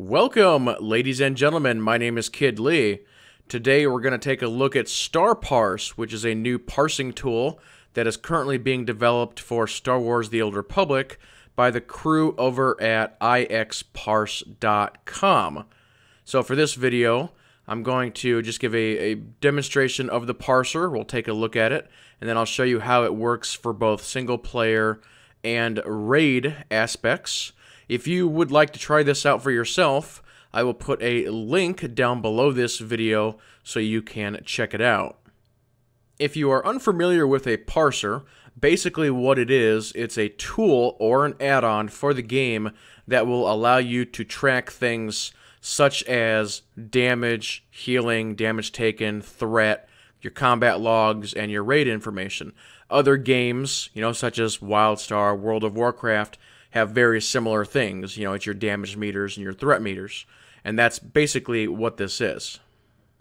Welcome, ladies and gentlemen. My name is Kid Lee. Today we're going to take a look at SWTOR Parse, which is a new parsing tool that is currently being developed for Star Wars: The Old Republic by the crew over at ixparse.com. So for this video, I'm going to just give a demonstration of the parser. We'll take a look at it, and then I'll show you how it works for both single-player and raid aspects. If you would like to try this out for yourself, I will put a link down below this video so you can check it out. If you are unfamiliar with a parser, basically what it is, it's a tool or an add-on for the game that will allow you to track things such as damage, healing, damage taken, threat, your combat logs, and your raid information. Other games, such as WildStar, World of Warcraft, have very similar things. It's your damage meters and your threat meters. And that's basically what this is.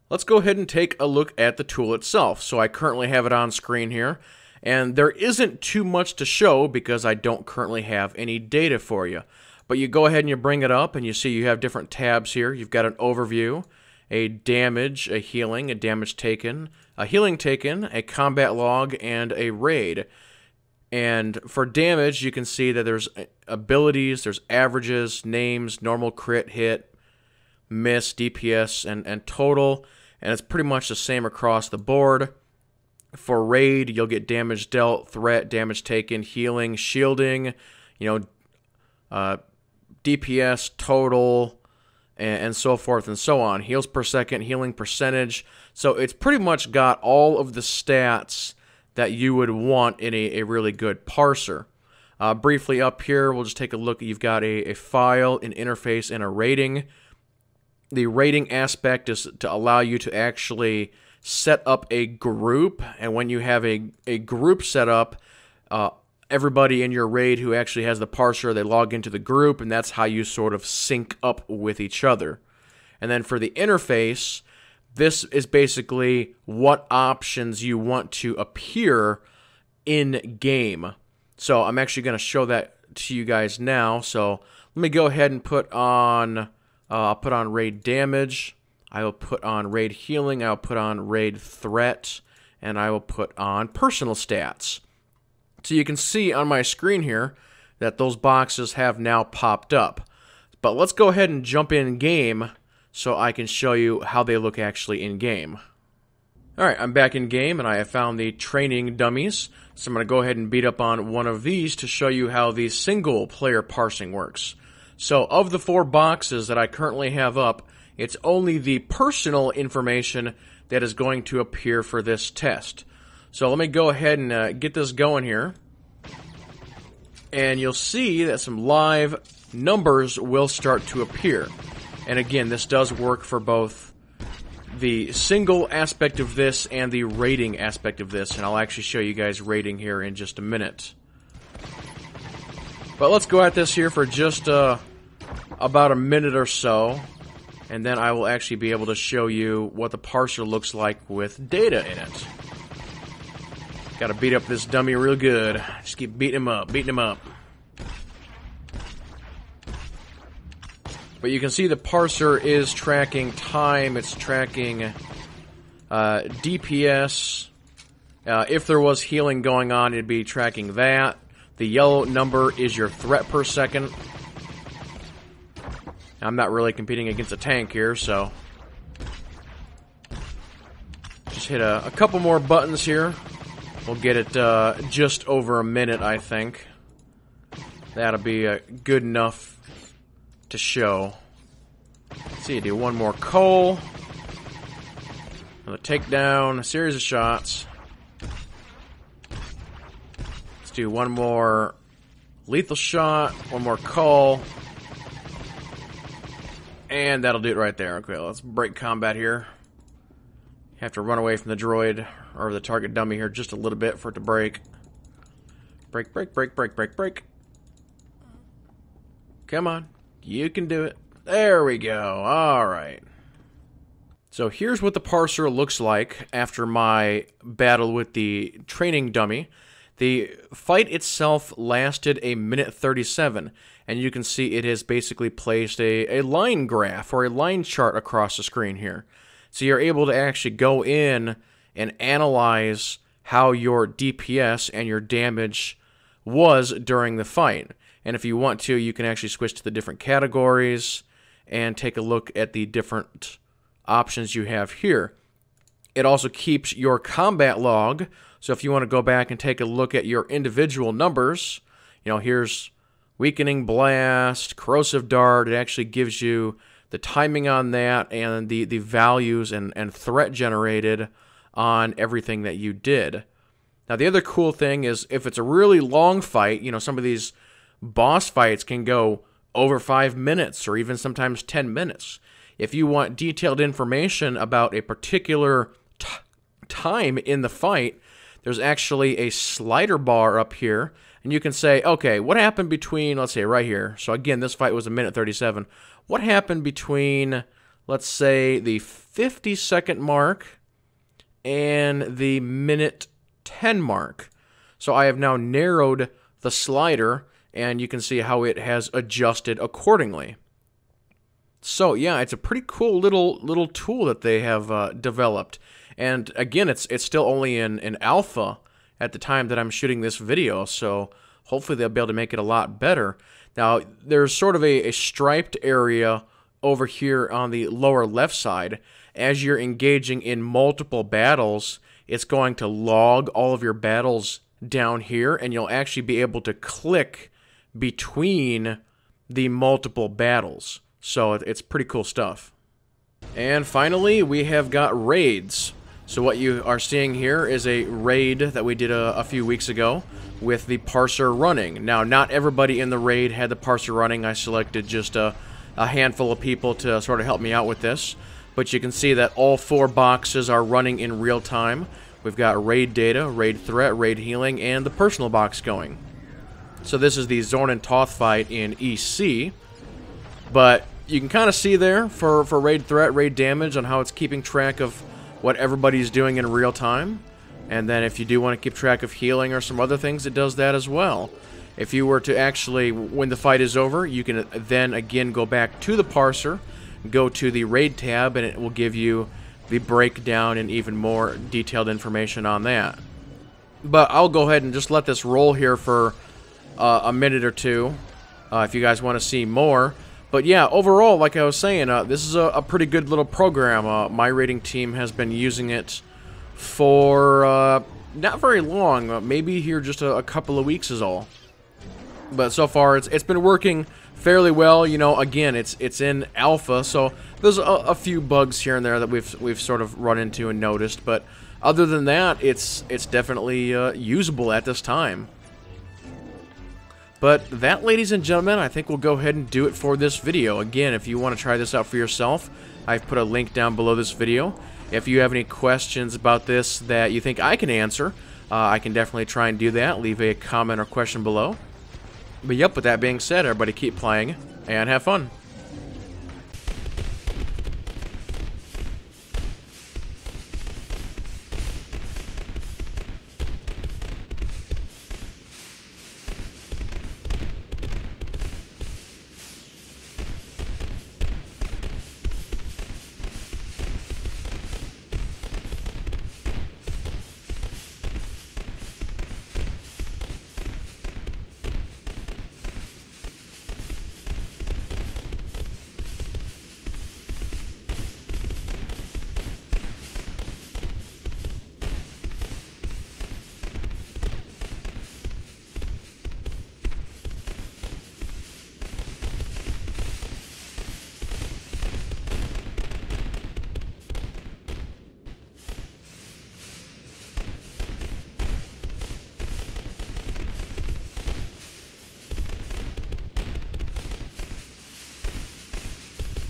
Let's go ahead and take a look at the tool itself. So I currently have it on screen here. And there isn't too much to show because I don't currently have any data for you. But you go ahead and you bring it up and you see you have different tabs here. You've got an overview, a damage, a healing, a damage taken, a healing taken, a combat log, and a raid. And for damage, you can see that there's abilities, there's averages, names, normal, crit, hit, miss, DPS, and total. And it's pretty much the same across the board. For raid, you'll get damage dealt, threat, damage taken, healing, shielding, DPS, total, and so forth and so on. Heals per second, healing percentage. So it's pretty much got all of the stats that you would want in a really good parser. Briefly up here, we'll just take a look. You've got a file, an interface, and a rating. The rating aspect is to allow you to actually set up a group, and when you have a group set up, everybody in your raid who actually has the parser, they log into the group, and that's how you sort of sync up with each other. And then for the interface, this is basically what options you want to appear in-game. So I'm actually going to show that to you guys now. So let me go ahead and put on, I'll put on raid damage. I will put on raid healing. I'll put on raid threat. And I will put on personal stats. So you can see on my screen here that those boxes have now popped up. But let's go ahead and jump in-game so I can show you how they look actually in-game. Alright, I'm back in-game, and I have found the training dummies. So I'm going to go ahead and beat up on one of these to show you how the single-player parsing works. So of the 4 boxes that I currently have up, it's only the personal information that is going to appear for this test. So let me go ahead and get this going here. And you'll see that some live numbers will start to appear. And again, this does work for both the single aspect of this and the rating aspect of this. And I'll actually show you guys rating here in just a minute. But let's go at this here for just about a minute or so. And then I will actually be able to show you what the parser looks like with data in it. Gotta beat up this dummy real good. Just keep beating him up, beating him up. But you can see the parser is tracking time, it's tracking DPS. If there was healing going on, it'd be tracking that. The yellow number is your threat per second. I'm not really competing against a tank here, so just hit a couple more buttons here. We'll get it just over a minute, I think. That'll be good enough to show. Let's see, do one more coal. Another takedown, a series of shots. Let's do one more lethal shot, one more coal. And that'll do it right there. Okay, let's break combat here. Have to run away from the droid, or the target dummy here just a little bit for it to break. Break, break, break, break, break, break. Come on. You can do it. There we go. Alright. So here's what the parser looks like after my battle with the training dummy. The fight itself lasted a minute 37, and you can see it has basically placed a line graph or a line chart across the screen here. So you're able to actually go in and analyze how your DPS and your damage was during the fight. And if you want to, you can actually switch to the different categories and take a look at the different options you have here. It also keeps your combat log, so if you want to go back and take a look at your individual numbers, here's Weakening Blast, Corrosive Dart, it actually gives you the timing on that and the values and threat generated on everything that you did. Now, the other cool thing is if it's a really long fight, some of these boss fights can go over 5 minutes or even sometimes 10 minutes. If you want detailed information about a particular time in the fight, there's actually a slider bar up here, and you can say, okay, what happened between, let's say right here, so again, this fight was a minute 37, what happened between, let's say, the 50-second mark and the minute 10 mark? So I have now narrowed the slider, and you can see how it has adjusted accordingly. So yeah, it's a pretty cool little tool that they have developed. And again, it's still only in alpha at the time that I'm shooting this video, so hopefully they'll be able to make it a lot better. Now, there's sort of a striped area over here on the lower left side. As you're engaging in multiple battles, it's going to log all of your battles down here, and you'll actually be able to click between the multiple battles. So it's pretty cool stuff. And finally, we have got raids. So what you are seeing here is a raid that we did a few weeks ago with the parser running. Now, not everybody in the raid had the parser running. I selected just a handful of people to sort of help me out with this. But you can see that all 4 boxes are running in real time. We've got raid data, raid threat, raid healing, and the personal box going. So this is the Zorn and Toth fight in EC. But you can kind of see there for raid threat, raid damage, on how it's keeping track of what everybody's doing in real time. And then if you do want to keep track of healing or some other things, it does that as well. If you were to actually, when the fight is over, you can then again go back to the parser, go to the raid tab, and it will give you the breakdown and even more detailed information on that. But I'll go ahead and just let this roll here for a minute or two if you guys want to see more. But yeah, overall, like I was saying, this is a pretty good little program. My rating team has been using it for not very long, maybe here just a couple of weeks is all. But so far, it's been working fairly well. Again, it's in alpha, so there's a few bugs here and there that we've sort of run into and noticed. But other than that, it's definitely usable at this time. But that, ladies and gentlemen, I think we'll go ahead and do it for this video. Again, if you want to try this out for yourself, I've put a link down below this video. If you have any questions about this that you think I can answer, I can definitely try and do that. Leave a comment or question below. But yep, with that being said, everybody keep playing and have fun.